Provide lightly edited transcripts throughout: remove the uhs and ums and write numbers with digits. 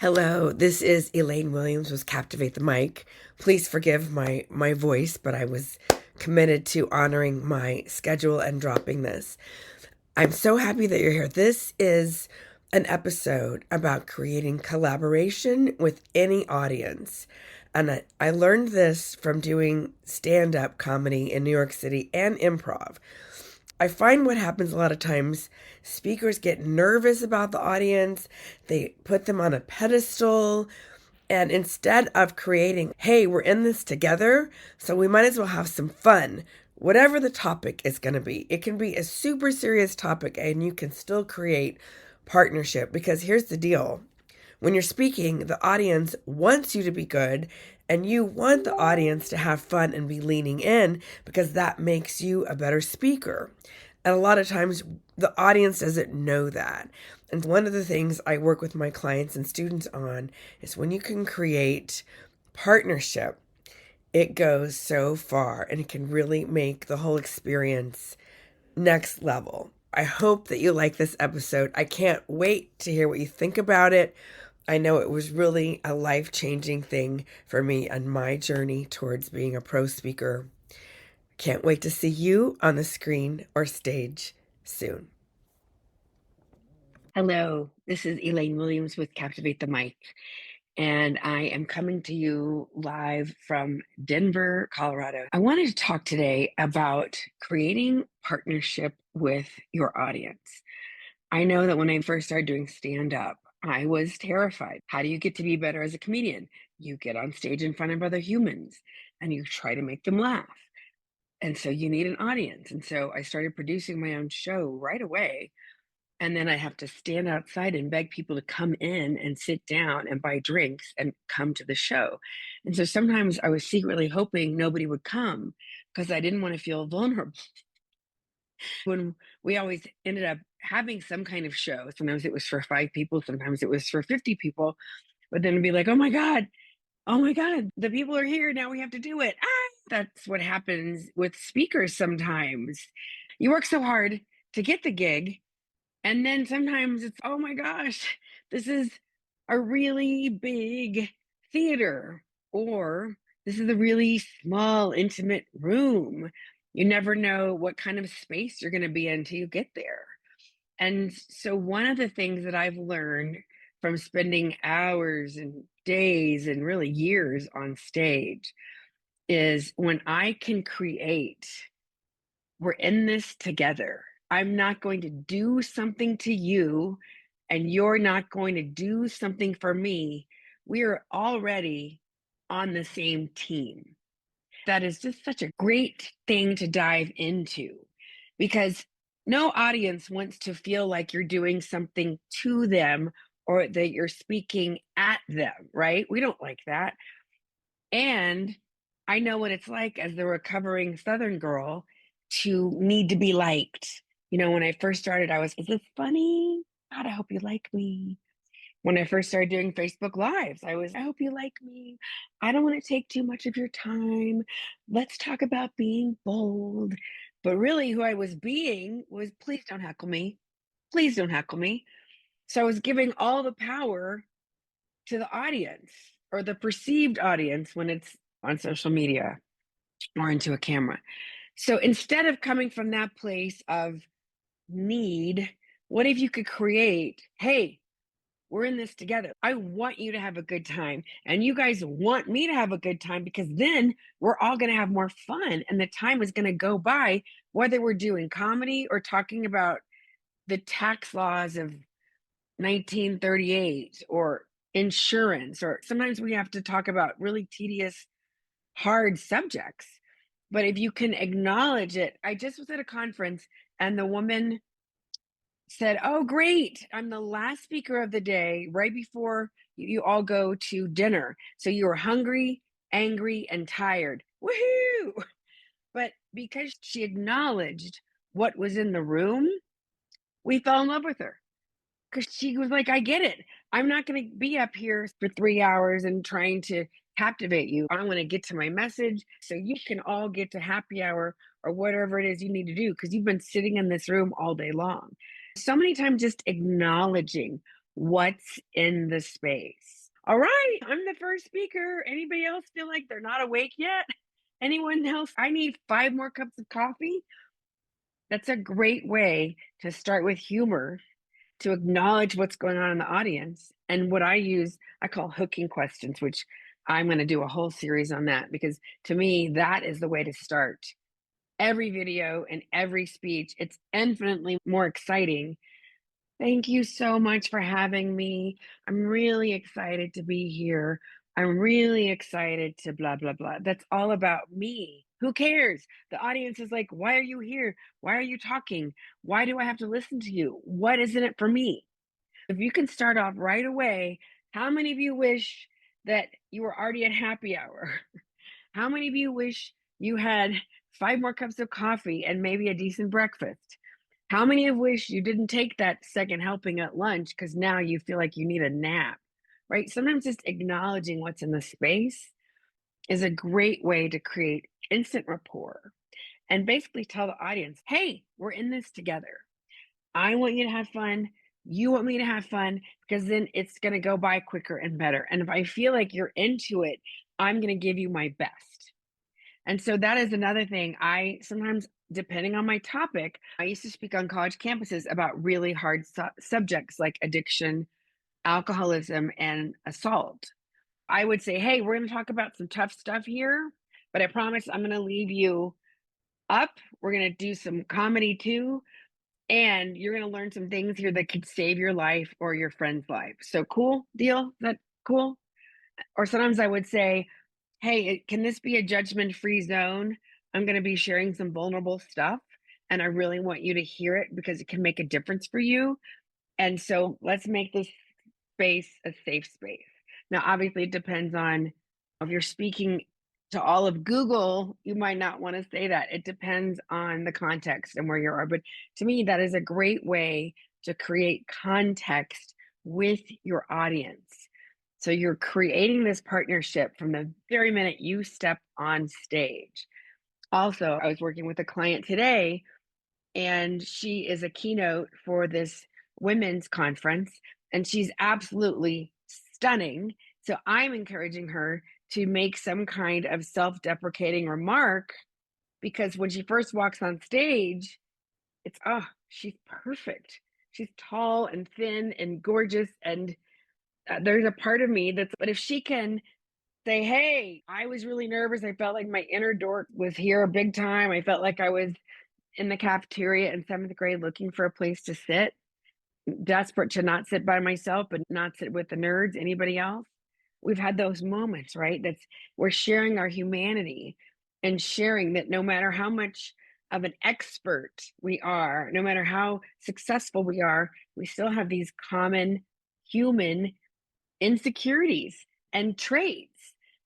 Hello, this is Elaine Williams with Captivate the Mic. Please forgive my voice, but I was committed to honoring my schedule and dropping this. I'm so happy that you're here. This is an episode about creating collaboration with any audience. And I learned this from doing stand up comedy in New York City and improv. I find what happens a lot of times, speakers get nervous about the audience, they put them on a pedestal, and instead of creating, hey, we're in this together, so we might as well have some fun, whatever the topic is going to be. It can be a super serious topic, and you can still create partnership because here's the deal. When you're speaking, the audience wants you to be good, and you want the audience to have fun and be leaning in because that makes you a better speaker. And a lot of times, the audience doesn't know that. And one of the things I work with my clients and students on is when you can create partnership, it goes so far and it can really make the whole experience next level. I hope that you like this episode. I can't wait to hear what you think about it. I know it was really a life-changing thing for me on my journey towards being a pro speaker. Can't wait to see you on the screen or stage soon. Hello, this is Elaine Williams with Captivate the Mic, and I am coming to you live from Denver, Colorado. I wanted to talk today about creating partnership with your audience. I know that when I first started doing stand up, I was terrified. How do you get to be better as a comedian? You get on stage in front of other humans and you try to make them laugh. And so you need an audience. And so I started producing my own show right away, and then I have to stand outside and beg people to come in and sit down and buy drinks and come to the show. And so sometimes I was secretly hoping nobody would come because I didn't want to feel vulnerable. When we always ended up having some kind of show, sometimes it was for 5 people, sometimes it was for 50 people, but then it'd be like, oh my God, the people are here. Now we have to do it. Ah! That's what happens with speakers sometimes. You work so hard to get the gig, and then sometimes it's, oh my gosh, this is a really big theater, or this is a really small, intimate room. You never know what kind of space you're going to be in until you get there. And so, one of the things that I've learned from spending hours and days and really years on stage is when I can create, we're in this together. I'm not going to do something to you, and you're not going to do something for me. We are already on the same team. That is just such a great thing to dive into because no audience wants to feel like you're doing something to them or that you're speaking at them, right? We don't like that. And I know what it's like as the recovering Southern girl to need to be liked. When I first started, is this funny? God, I hope you like me. When I first started doing Facebook Lives, I hope you like me. I don't want to take too much of your time. Let's talk about being bold. But really, who I was being was, please don't heckle me. Please don't heckle me. So I was giving all the power to the audience or the perceived audience when it's on social media or into a camera. So instead of coming from that place of need, what if you could create, hey, we're in this together. I want you to have a good time. And you guys want me to have a good time because then we're all going to have more fun. And the time is going to go by, whether we're doing comedy or talking about the tax laws of 1938 or insurance, or sometimes we have to talk about really tedious, hard subjects. But if you can acknowledge it, I just was at a conference and the woman said, "Oh, great. I'm the last speaker of the day right before you all go to dinner. So you were hungry, angry, and tired. Woohoo!" But because she acknowledged what was in the room, we fell in love with her because she was like, I get it. I'm not going to be up here for 3 hours and trying to captivate you. I want to get to my message so you can all get to happy hour or whatever it is you need to do because you've been sitting in this room all day long. So many times, just acknowledging What's in the space? All right, I'm the first speaker. Anybody else feel like they're not awake yet? Anyone else? I need 5 more cups of coffee. That's a great way to start with humor, to acknowledge what's going on in the audience. And what I use, I call hooking questions, which I'm going to do a whole series on that, because to me, that is the way to start every video and every speech. It's infinitely more exciting. Thank you so much for having me. I'm really excited to be here. I'm really excited to blah, blah, blah. That's all about me. Who cares? The audience is like, why are you here? Why are you talking? Why do I have to listen to you? What is in it for me? If you can start off right away, how many of you wish that you were already at happy hour? How many of you wish you had 5 more cups of coffee and maybe a decent breakfast? How many of wish you didn't take that second helping at lunch because now you feel like you need a nap, right? Sometimes just acknowledging what's in the space is a great way to create instant rapport and basically tell the audience, hey, we're in this together. I want you to have fun. You want me to have fun, because then it's going to go by quicker and better. And if I feel like you're into it, I'm going to give you my best. And so that is another thing. I sometimes, depending on my topic, I used to speak on college campuses about really hard subjects like addiction, alcoholism, and assault. I would say, hey, we're going to talk about some tough stuff here, but I promise I'm going to leave you up. We're going to do some comedy too. And you're going to learn some things here that could save your life or your friend's life. So cool deal? Is that cool? Or sometimes I would say, hey, can this be a judgment-free zone? I'm going to be sharing some vulnerable stuff, and I really want you to hear it because it can make a difference for you. And so let's make this space a safe space. Now, obviously, it depends on if you're speaking to all of Google, you might not want to say that. It depends on the context and where you are. But to me, that is a great way to create context with your audience. So you're creating this partnership from the very minute you step on stage. Also, I was working with a client today, and she is a keynote for this women's conference, and she's absolutely stunning. So I'm encouraging her to make some kind of self-deprecating remark, because when she first walks on stage, it's, oh, she's perfect. She's tall and thin and gorgeous, and there's a part of me that's, but if she can say, hey, I was really nervous. I felt like my inner dork was here big time. I felt like I was in the cafeteria in 7th grade looking for a place to sit, desperate to not sit by myself, but not sit with the nerds, anybody else. We've had those moments, right? We're sharing our humanity and sharing that no matter how much of an expert we are, no matter how successful we are, we still have these common human insecurities and traits.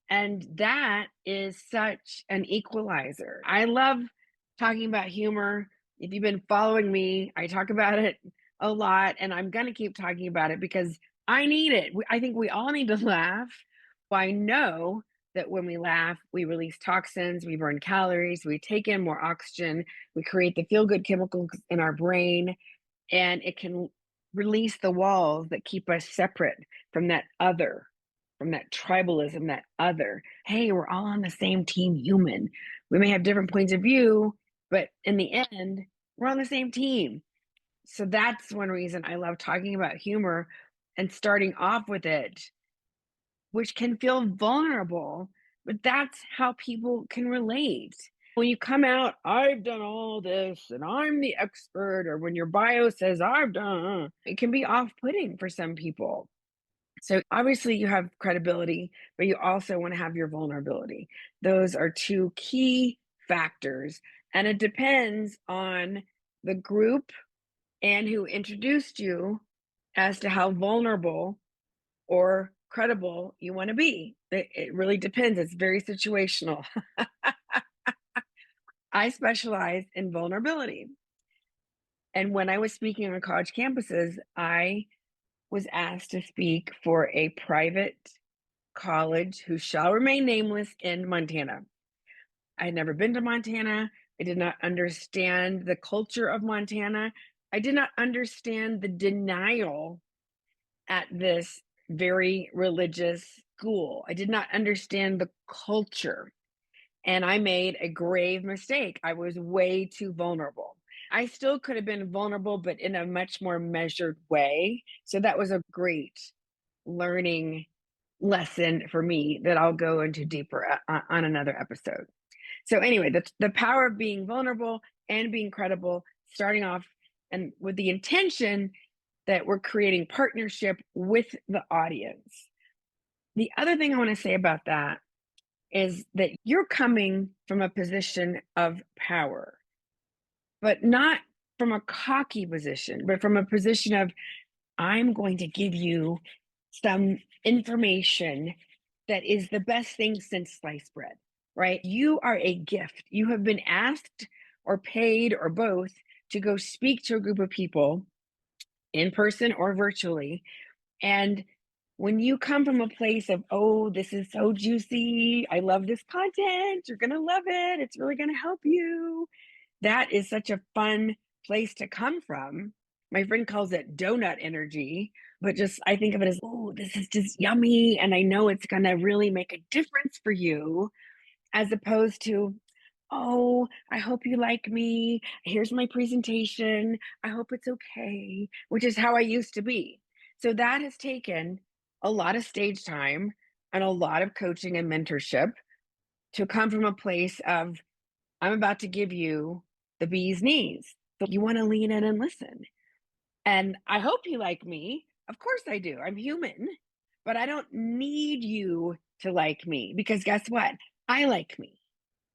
And that is such an equalizer. I love talking about humor. If you've been following me, I talk about it a lot, and I'm going to keep talking about it because I need it. I think we all need to laugh. I know that when we laugh, we release toxins, we burn calories, we take in more oxygen, we create the feel good chemicals in our brain, and it can release the walls that keep us separate from that other, from that tribalism, that other. Hey, we're all on the same team human. We may have different points of view, but in the end, we're on the same team. So that's one reason I love talking about humor and starting off with it, which can feel vulnerable, but that's how people can relate. When you come out, I've done all this and I'm the expert, or when your bio says I've done, it can be off putting for some people. So obviously you have credibility, but you also want to have your vulnerability. Those are two key factors. And it depends on the group and who introduced you as to how vulnerable or credible you want to be. It really depends. It's very situational. I specialize in vulnerability. And when I was speaking on college campuses, I was asked to speak for a private college who shall remain nameless in Montana. I had never been to Montana. I did not understand the culture of Montana. I did not understand the denial at this very religious school. I did not understand the culture, and I made a grave mistake. I was way too vulnerable. I still could have been vulnerable, but in a much more measured way. So that was a great learning lesson for me that I'll go into deeper on another episode. So anyway, the power of being vulnerable and being credible, starting off and with the intention that we're creating partnership with the audience. The other thing I want to say about that is that you're coming from a position of power, but not from a cocky position, but from a position of, I'm going to give you some information that is the best thing since sliced bread, right? You are a gift. You have been asked or paid or both to go speak to a group of people in person or virtually. And when you come from a place of, oh, this is so juicy, I love this content, you're going to love it, it's really going to help you. That is such a fun place to come from. My friend calls it donut energy, but just I think of it as, oh, this is just yummy. And I know it's going to really make a difference for you, as opposed to, oh, I hope you like me. Here's my presentation. I hope it's okay, which is how I used to be. So that has taken a lot of stage time and a lot of coaching and mentorship to come from a place of, I'm about to give you the bee's knees. So you want to lean in and listen. And I hope you like me. Of course I do. I'm human, but I don't need you to like me because guess what? I like me.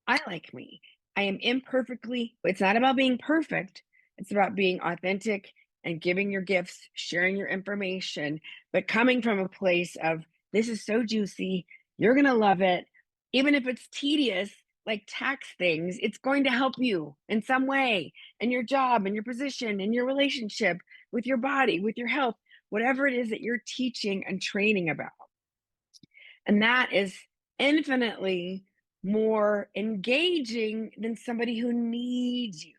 I like me. I am imperfectly, it's not about being perfect. It's about being authentic and giving your gifts, sharing your information, but coming from a place of, this is so juicy. You're going to love it. Even if it's tedious, like tax things, it's going to help you in some way in your job, in your position, in your relationship, with your body, with your health, whatever it is that you're teaching and training about. And that is infinitely more engaging than somebody who needs you.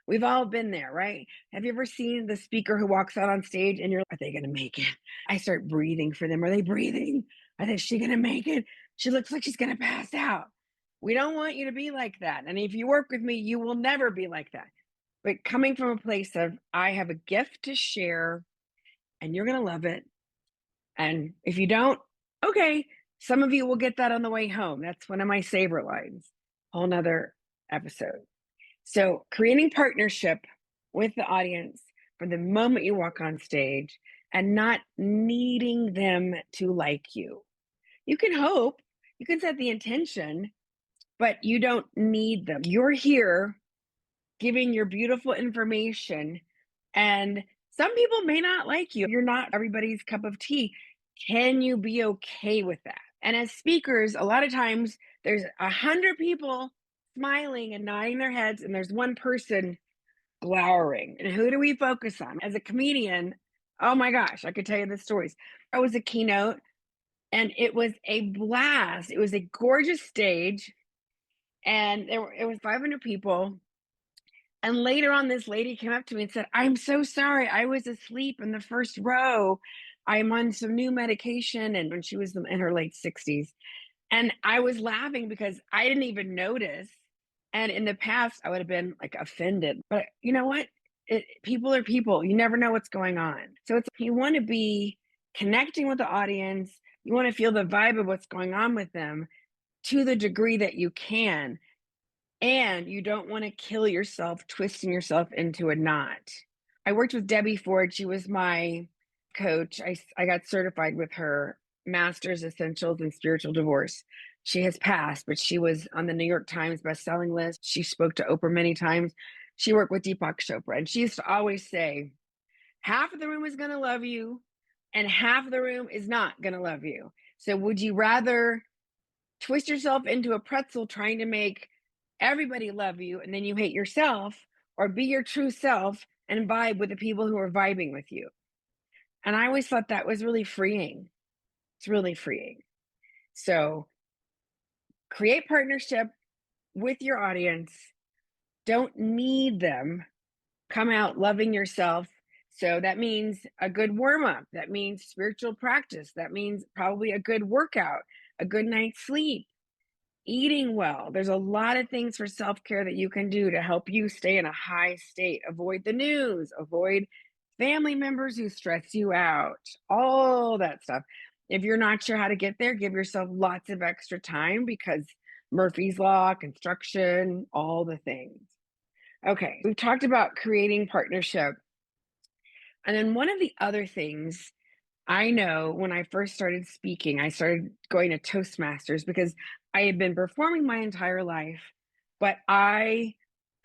We've all been there, right? Have you ever seen the speaker who walks out on stage and you're like, are they going to make it? I start breathing for them. Are they breathing? Is she going to make it? She looks like she's going to pass out. We don't want you to be like that. And if you work with me, you will never be like that. But coming from a place of, I have a gift to share and you're going to love it. And if you don't, okay, some of you will get that on the way home. That's one of my saber lines. Whole nother episode. So creating partnership with the audience from the moment you walk on stage and not needing them to like you. You can hope, you can set the intention, but you don't need them. You're here giving your beautiful information, and some people may not like you. You're not everybody's cup of tea. Can you be okay with that? And as speakers, a lot of times there's 100 people smiling and nodding their heads, and there's one person glowering. And who do we focus on? As a comedian, oh my gosh, I could tell you the stories. I was a keynote, and it was a blast. It was a gorgeous stage, and it was 500 people. And later on, this lady came up to me and said, I'm so sorry. I was asleep in the first row. I'm on some new medication. And when she was in her late 60s. And I was laughing because I didn't even notice. And in the past, I would have been like offended. But you know what? People are people. You never know what's going on. So it's, you want to be connecting with the audience. You want to feel the vibe of what's going on with them to the degree that you can. And you don't want to kill yourself twisting yourself into a knot. I worked with Debbie Ford. She was my coach. I got certified with her Master's Essentials in Spiritual Divorce. She has passed, but she was on the New York Times bestselling list. She spoke to Oprah many times. She worked with Deepak Chopra. And she used to always say, half of the room is going to love you and half of the room is not going to love you. So would you rather twist yourself into a pretzel trying to make everybody love you and then you hate yourself, or be your true self and vibe with the people who are vibing with you? And I always thought that was really freeing. It's really freeing. So create partnership with your audience. Don't need them. Come out loving yourself, So that means a good warm up. That means spiritual practice. That means probably a good workout, a good night's sleep, eating well. There's a lot of things for self care that you can do to help you stay in a high state. Avoid the news, avoid family members who stress you out, all that stuff. If you're not sure how to get there, give yourself lots of extra time because Murphy's Law, construction, all the things. Okay, we've talked about creating partnership. And then one of the other things I know when I first started speaking, I started going to Toastmasters because I had been performing my entire life, but I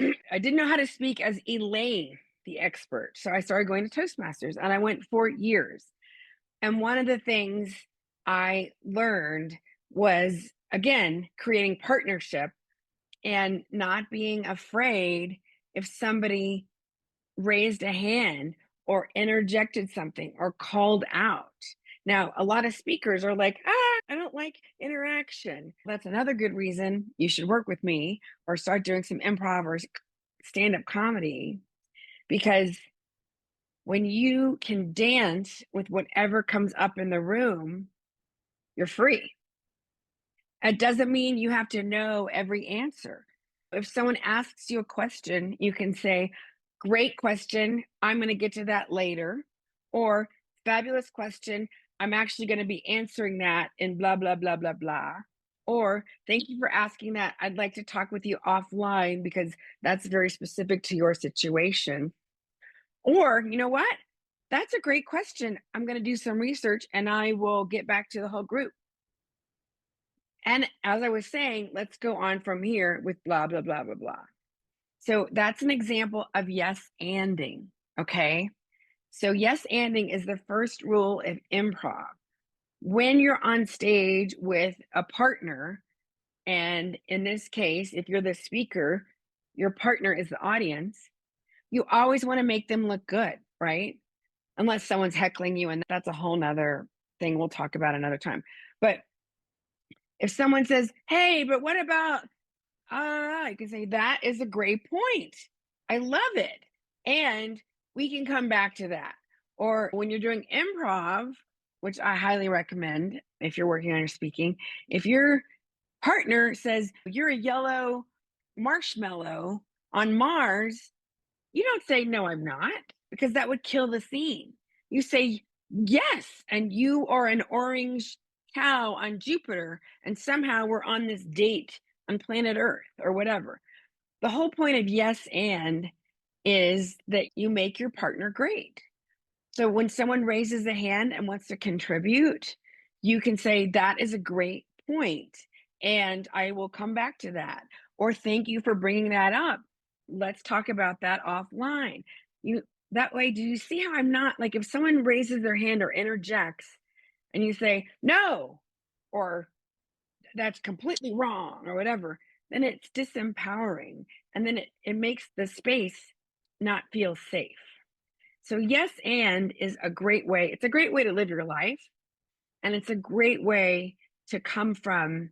I didn't know how to speak as Elaine, the expert. So I started going to Toastmasters and I went for years. And one of the things I learned was again creating partnership and not being afraid if somebody raised a hand or interjected something or called out. Now, a lot of speakers are like, I don't like interaction. That's another good reason you should work with me or start doing some improv or stand up comedy because when you can dance with whatever comes up in the room, you're free. It doesn't mean you have to know every answer. If someone asks you a question, you can say, great question. I'm going to get to that later. Or, fabulous question. I'm actually going to be answering that in blah, blah, blah, blah, blah. Or, thank you for asking that. I'd like to talk with you offline because that's very specific to your situation. Or, you know what? That's a great question. I'm going to do some research and I will get back to the whole group. And as I was saying, let's go on from here with blah, blah, blah, blah, blah. So that's an example of yes anding. Okay. So yes anding is the first rule of improv. When you're on stage with a partner, and in this case, if you're the speaker, your partner is the audience, you always want to make them look good, right? Unless someone's heckling you, and that's a whole nother thing we'll talk about another time. But if someone says, hey, but what about, you can say, that is a great point. I love it. And we can come back to that. Or when you're doing improv, which I highly recommend if you're working on your speaking, if your partner says, you're a yellow marshmallow on Mars, you don't say, no, I'm not, because that would kill the scene. You say, yes, and you are an orange cow on Jupiter, and somehow we're on this date on planet Earth or whatever. The whole point of yes and is that you make your partner great. So when someone raises a hand and wants to contribute, you can say, that is a great point, and I will come back to that. Or thank you for bringing that up. Let's talk about that offline. You that way, do you see how I'm not like if someone raises their hand or interjects and you say, no, or that's completely wrong or whatever, then it's disempowering. And then it makes the space not feel safe. So yes, and is a great way. It's a great way to live your life. And it's a great way to come from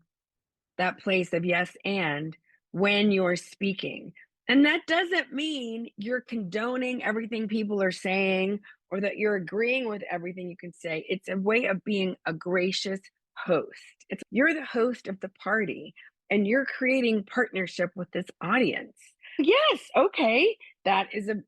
that place of yes, and when you're speaking. And that doesn't mean you're condoning everything people are saying or that you're agreeing with everything you can say. It's a way of being a gracious host. It's you're the host of the party and you're creating partnership with this audience. Yes, okay. That is a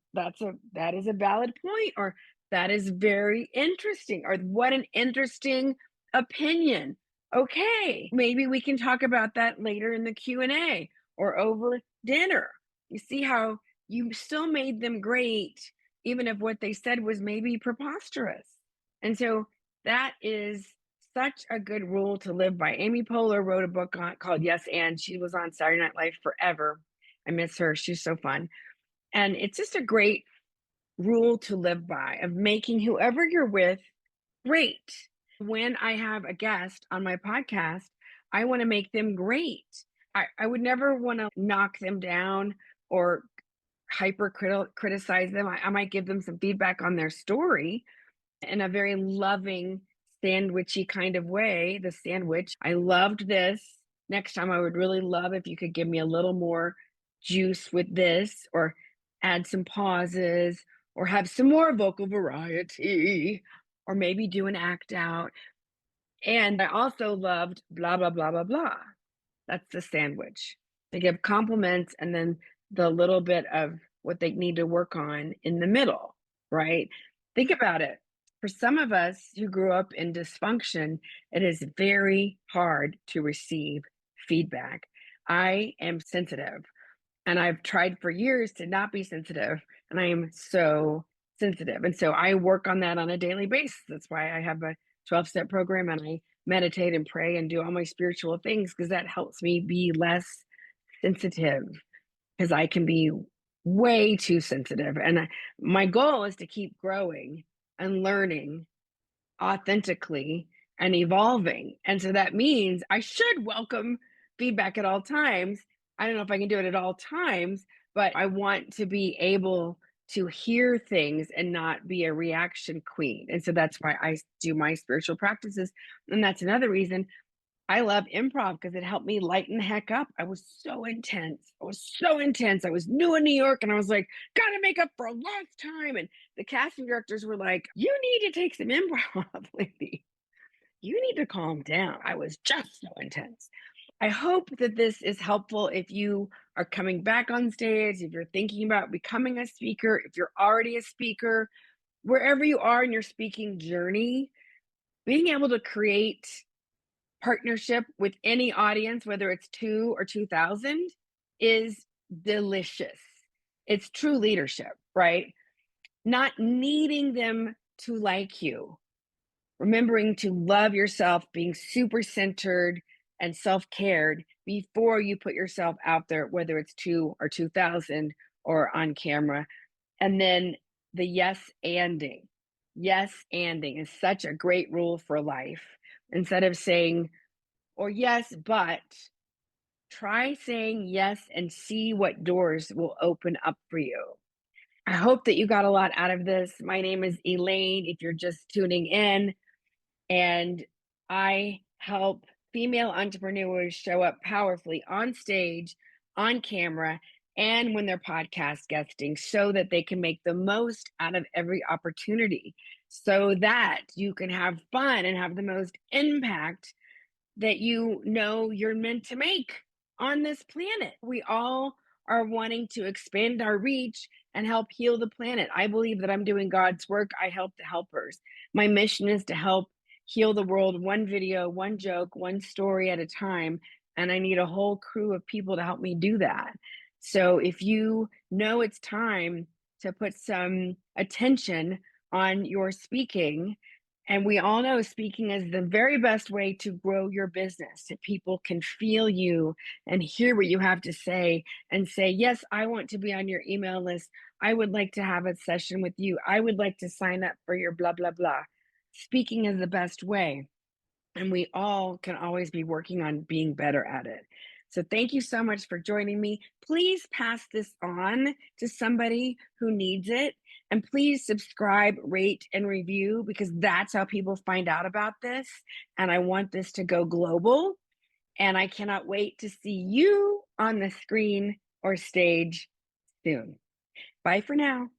valid point, or that is very interesting, or what an interesting opinion. Okay, maybe we can talk about that later in the Q&A or over dinner. You see how you still made them great, even if what they said was maybe preposterous. And so that is such a good rule to live by. Amy Poehler wrote a book called Yes and. She was on Saturday Night Live forever. I miss her. She's so fun. And it's just a great rule to live by of making whoever you're with great. When I have a guest on my podcast, I want to make them great. I would never want to knock them down or hyper criticize them. I might give them some feedback on their story in a very loving, sandwichy kind of way. The sandwich, I loved this. Next time, I would really love if you could give me a little more juice with this, or add some pauses, or have some more vocal variety, or maybe do an act out. And I also loved blah, blah, blah, blah, blah. That's the sandwich. They give compliments and then the little bit of what they need to work on in the middle, right? Think about it. For some of us who grew up in dysfunction, it is very hard to receive feedback. I am sensitive. And I've tried for years to not be sensitive, and I am so sensitive. And so I work on that on a daily basis. That's why I have a 12-step program and I meditate and pray and do all my spiritual things because that helps me be less sensitive because I can be way too sensitive. And my goal is to keep growing and learning authentically and evolving. And so that means I should welcome feedback at all times. I don't know if I can do it at all times, but I want to be able to hear things and not be a reaction queen. And so that's why I do my spiritual practices. And that's another reason I love improv because it helped me lighten the heck up. I was so intense. I was so intense. I was new in New York and I was like, gotta make up for a lost time. And the casting directors were like, you need to take some improv, lady. You need to calm down. I was just so intense. I hope that this is helpful if you are coming back on stage, if you're thinking about becoming a speaker, if you're already a speaker, wherever you are in your speaking journey, being able to create partnership with any audience, whether it's 2 or 2,000, is delicious. It's true leadership, right? Not needing them to like you, remembering to love yourself, being super centered and self cared before you put yourself out there, whether it's 2 or 2,000 or on camera. And then the yes anding. Yes anding is such a great rule for life. Instead of saying, or yes, but try saying yes and see what doors will open up for you. I hope that you got a lot out of this. My name is Elaine, if you're just tuning in, and I help female entrepreneurs show up powerfully on stage, on camera, and when they're podcast guesting so that they can make the most out of every opportunity so that you can have fun and have the most impact that you know you're meant to make on this planet. We all are wanting to expand our reach and help heal the planet. I believe that I'm doing God's work. I help the helpers. My mission is to help heal the world one video, one joke, one story at a time. And I need a whole crew of people to help me do that. So if you know it's time to put some attention on your speaking, and we all know speaking is the very best way to grow your business. That people can feel you and hear what you have to say and say, yes, I want to be on your email list. I would like to have a session with you. I would like to sign up for your blah, blah, blah. Speaking is the best way. And we all can always be working on being better at it. So thank you so much for joining me. Please pass this on to somebody who needs it. And please subscribe, rate, and review because that's how people find out about this. And I want this to go global. And I cannot wait to see you on the screen or stage soon. Bye for now.